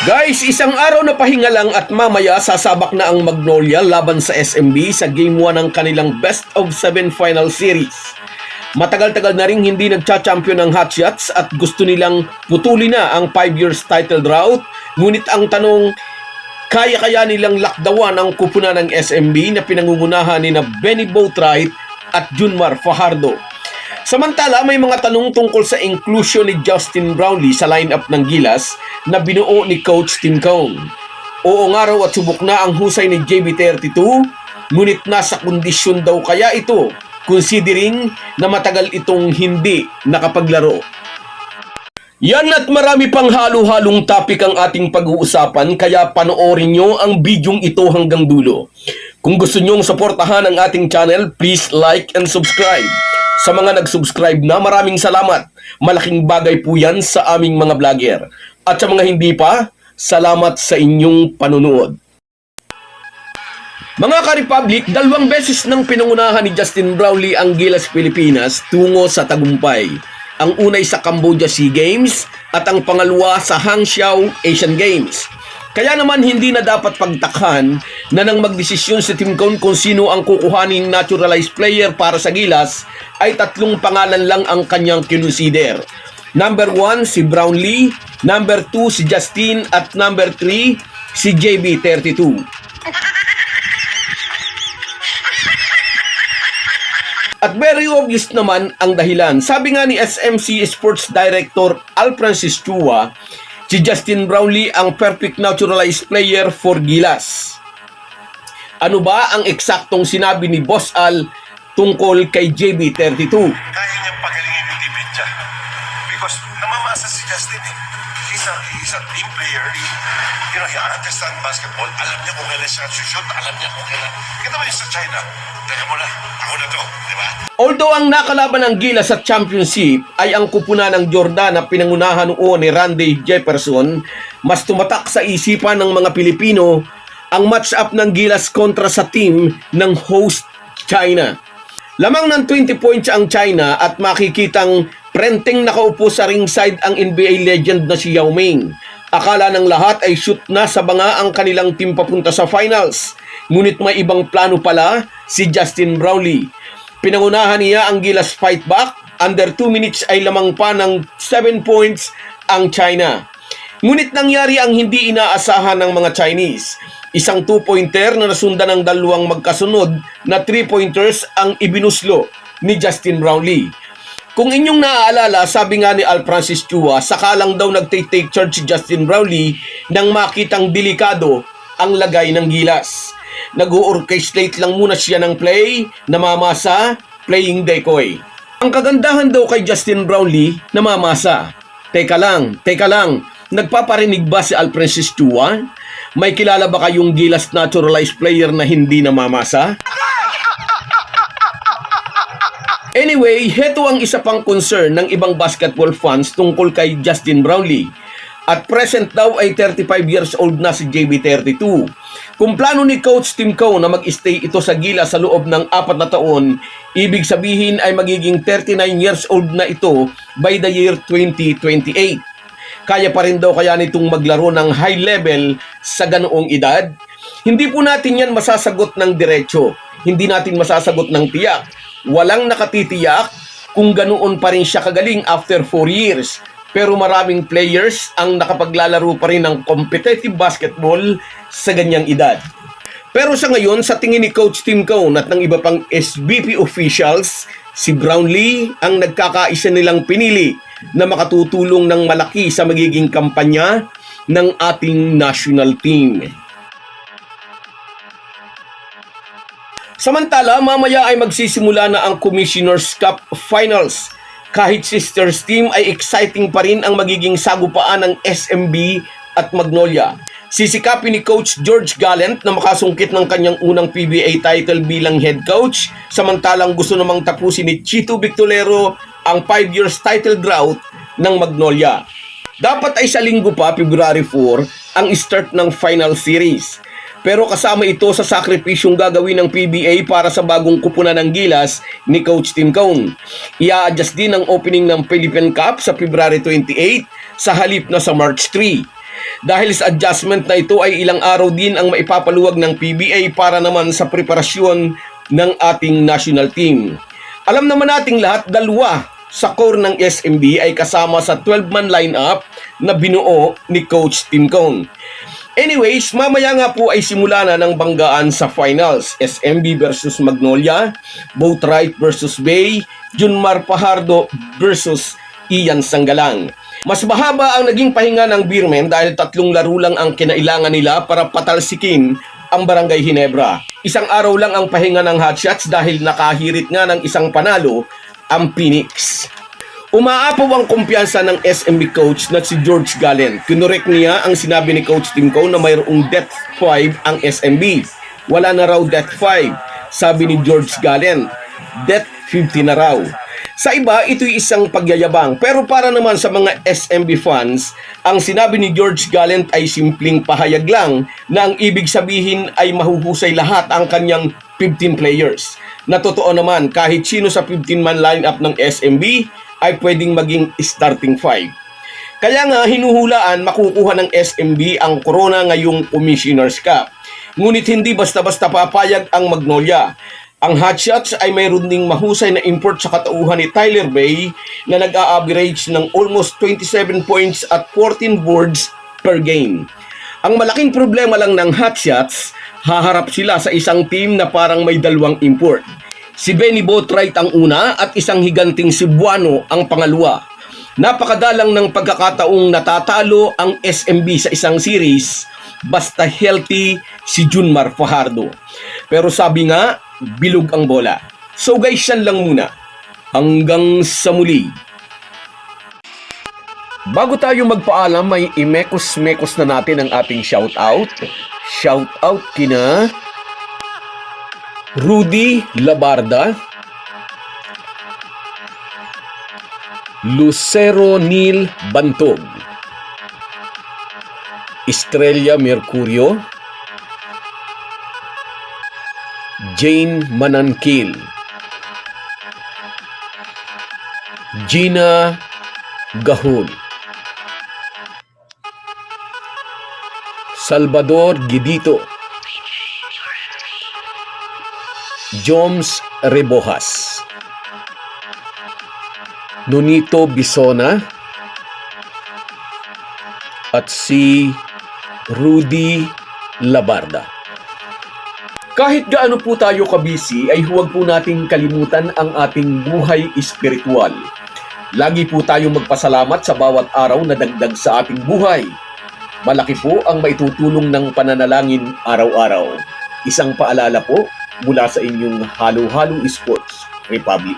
Guys, isang araw na pahinga lang at mamaya sasabak na ang Magnolia laban sa SMB sa Game 1 ng kanilang Best of 7 Final Series. Matagal-tagal na rin hindi nagcha-champion ng Hotshots at gusto nilang putulin na ang 5 years title drought. Ngunit ang tanong, kaya nilang lakdawan ang kupunan ng SMB na pinangungunahan ni Benny Boatwright at Junmar Fajardo. Samantala, may mga tanong tungkol sa inclusion ni Justin Brownlee sa lineup ng Gilas na binuo ni Coach Tim Cone. Oo nga raw at subok na ang husay ni JB32, ngunit nasa kondisyon daw kaya ito, considering na matagal itong hindi nakapaglaro. Yan at marami pang halo-halong topic ang ating pag-uusapan, kaya panoorin nyo ang bidyong ito hanggang dulo. Kung gusto nyong suportahan ang ating channel, please like and subscribe. Sa mga nag-subscribe na, maraming salamat. Malaking bagay po yan sa aming mga vlogger. At sa mga hindi pa, salamat sa inyong panunood. Mga ka-Republic, 2 beses nang pinangunahan ni Justin Brownlee ang Gilas Pilipinas tungo sa tagumpay. Ang unay sa Cambodia SEA Games at ang pangalawa sa Hangzhou Asian Games. Kaya naman hindi na dapat pagtakhan na nang magdesisyon si Tim Cone kung sino ang kukuhaning naturalized player para sa Gilas, ay 3 pangalan lang ang kanyang kinonsider. Number 1 si Brownlee, number 2 si Justin, at number 3 si JB32. At very obvious naman ang dahilan. Sabi nga ni SMC Sports Director Al Francis Chua, si Justin Brownlee ang perfect naturalized player for Gilas. Ano ba ang eksaktong sinabi ni Boss Al tungkol kay JB32? Kaya niyang pagalingin yung dementia. Because namamasa si Justin eh. He's a team player. You know, he understands basketball. Alam niya kung kailan siya shoot. Alam niya kung kailan. Kita ba yung sa China? Teka muna, ako na to. Di ba? Although ang nakalaban ng Gilas sa championship ay ang kupunan ng Jordan na pinangunahan noon ni Randy Jefferson, mas tumatak sa isipan ng mga Pilipino ang match-up ng Gilas kontra sa team ng host China. Lamang ng 20 points ang China at makikitang prenteng nakaupo sa ringside ang NBA legend na si Yao Ming. Akala ng lahat ay shoot na sa banga ang kanilang team papunta sa finals. Ngunit may ibang plano pala si Justin Brownlee. Pinangunahan niya ang Gilas fight back. Under 2 minutes ay lamang pa ng 7 points ang China. Ngunit nangyari ang hindi inaasahan ng mga Chinese. Isang 2-pointer na nasundan ng 2 magkasunod na 3-pointers ang ibinuslo ni Justin Brownlee. Kung inyong naaalala, sabi nga ni Al Francis Chua, saka lang daw nag-take charge si Justin Brownlee nang makitang delikado ang lagay ng Gilas. Nag-o-orchestrate lang muna siya ng play, namamasa, playing decoy. Ang kagandahan daw kay Justin Brownlee, namamasa. Teka lang, nagpaparinig ba si Al Francis Chua? May kilala ba kayong Gilas naturalized player na hindi namamasa? Anyway, heto ang isa pang concern ng ibang basketball fans tungkol kay Justin Brownlee. At present daw ay 35 years old na si JB32. Kung plano ni Coach Tim Cone na mag-stay ito sa Gilas sa loob ng 4 na taon, ibig sabihin ay magiging 39 years old na ito by the year 2028. Kaya pa rin daw kaya nitong maglaro ng high level sa ganoong edad? Hindi po natin yan masasagot ng diretsyo. Hindi natin masasagot ng tiyak. Walang nakatitiyak kung ganoon pa rin siya kagaling after 4 years. Pero maraming players ang nakapaglalaro pa rin ng competitive basketball sa ganyang edad. Pero sa ngayon, sa tingin ni Coach Tim Cone at ng iba pang SBP officials, si Brownlee ang nagkakaisa nilang pinili na makatutulong ng malaki sa magiging kampanya ng ating national team. Samantala, mamaya ay magsisimula na ang Commissioner's Cup Finals. Kahit sisters team ay exciting pa rin ang magiging sagupaan ng SMB at Magnolia. Sisikapin ni Coach George Gallant na makasungkit ng kanyang unang PBA title bilang head coach, samantalang gusto namang tapusin ni Chito Victorero ang 5 years title drought ng Magnolia. Dapat ay sa linggo pa, February 4, ang start ng final series. Pero kasama ito sa sakripisyong gagawin ng PBA para sa bagong kupunan ng Gilas ni Coach Tim Cone. Ia-adjust din ang opening ng Philippine Cup sa February 28 sa halip na sa March 3. Dahil sa adjustment na ito ay ilang araw din ang maipapaluwag ng PBA para naman sa preparasyon ng ating national team. Alam naman nating lahat, dalawa sa core ng SMB ay kasama sa 12-man lineup na binuo ni Coach Tim Cone. Anyways, mamaya nga po ay simula na ng banggaan sa finals. SMB versus Magnolia, Boatwright versus Bay, Junmar Fajardo versus Ian Sanggalang. Mas mahaba ang naging pahinga ng Beermen dahil 3 laro lang ang kinailangan nila para patalsikin ang Barangay Ginebra. Isang araw lang ang pahinga ng Hotshots dahil nakahirit nga ng isang panalo ang Phoenix. Umaapaw ang kumpiyansa ng SMB coach na si George Gallen. Kinurek niya ang sinabi ni Coach Tim Cone na mayroong Death 5 ang SMB. Wala na raw Death 5, sabi ni George Gallen. Death 50 na raw. Sa iba, ito'y isang pagyayabang. Pero para naman sa mga SMB fans, ang sinabi ni George Gallen ay simpleng pahayag lang na ang ibig sabihin ay mahuhusay lahat ang kanyang 15 players. Na totoo naman, kahit sino sa 15-man lineup ng SMB ay pwedeng maging starting 5. Kaya nga hinuhulaan makukuha ng SMB ang corona ngayong Commissioner's Cup. Ngunit hindi basta-basta papayag ang Magnolia. Ang Hotshots ay mayroon ding mahusay na import sa katauhan ni Tyler Bay na nag-a-average ng almost 27 points at 14 boards per game. Ang malaking problema lang ng Hotshots, haharap sila sa isang team na parang may 2 import. Si Benny Boatwright ang una at isang higanting Cebuano ang pangalawa. Napakadalang ng pagkakataong natatalo ang SMB sa isang series basta healthy si Junmar Fajardo. Pero sabi nga, bilog ang bola. So guys, yan lang muna. Hanggang sa muli. Bago tayo magpaalam, may imekos-mekos na natin ang ating shoutout. Shoutout kina Rudy Labarda, Lucero Neil Bantog, Estrella Mercurio, Jane Manankil, Gina Gahul, Salvador Gidito, Joms Rebojas, Nonito Bisona, at si Rudy Labarda. Kahit gaano po tayo kabisi ay huwag po nating kalimutan ang ating buhay espiritual. Lagi po tayong magpasalamat sa bawat araw na dagdag sa ating buhay. Malaki po ang maitutulong ng pananalangin araw-araw. Isang paalala po mula sa inyong Halo Halo Sports Republic.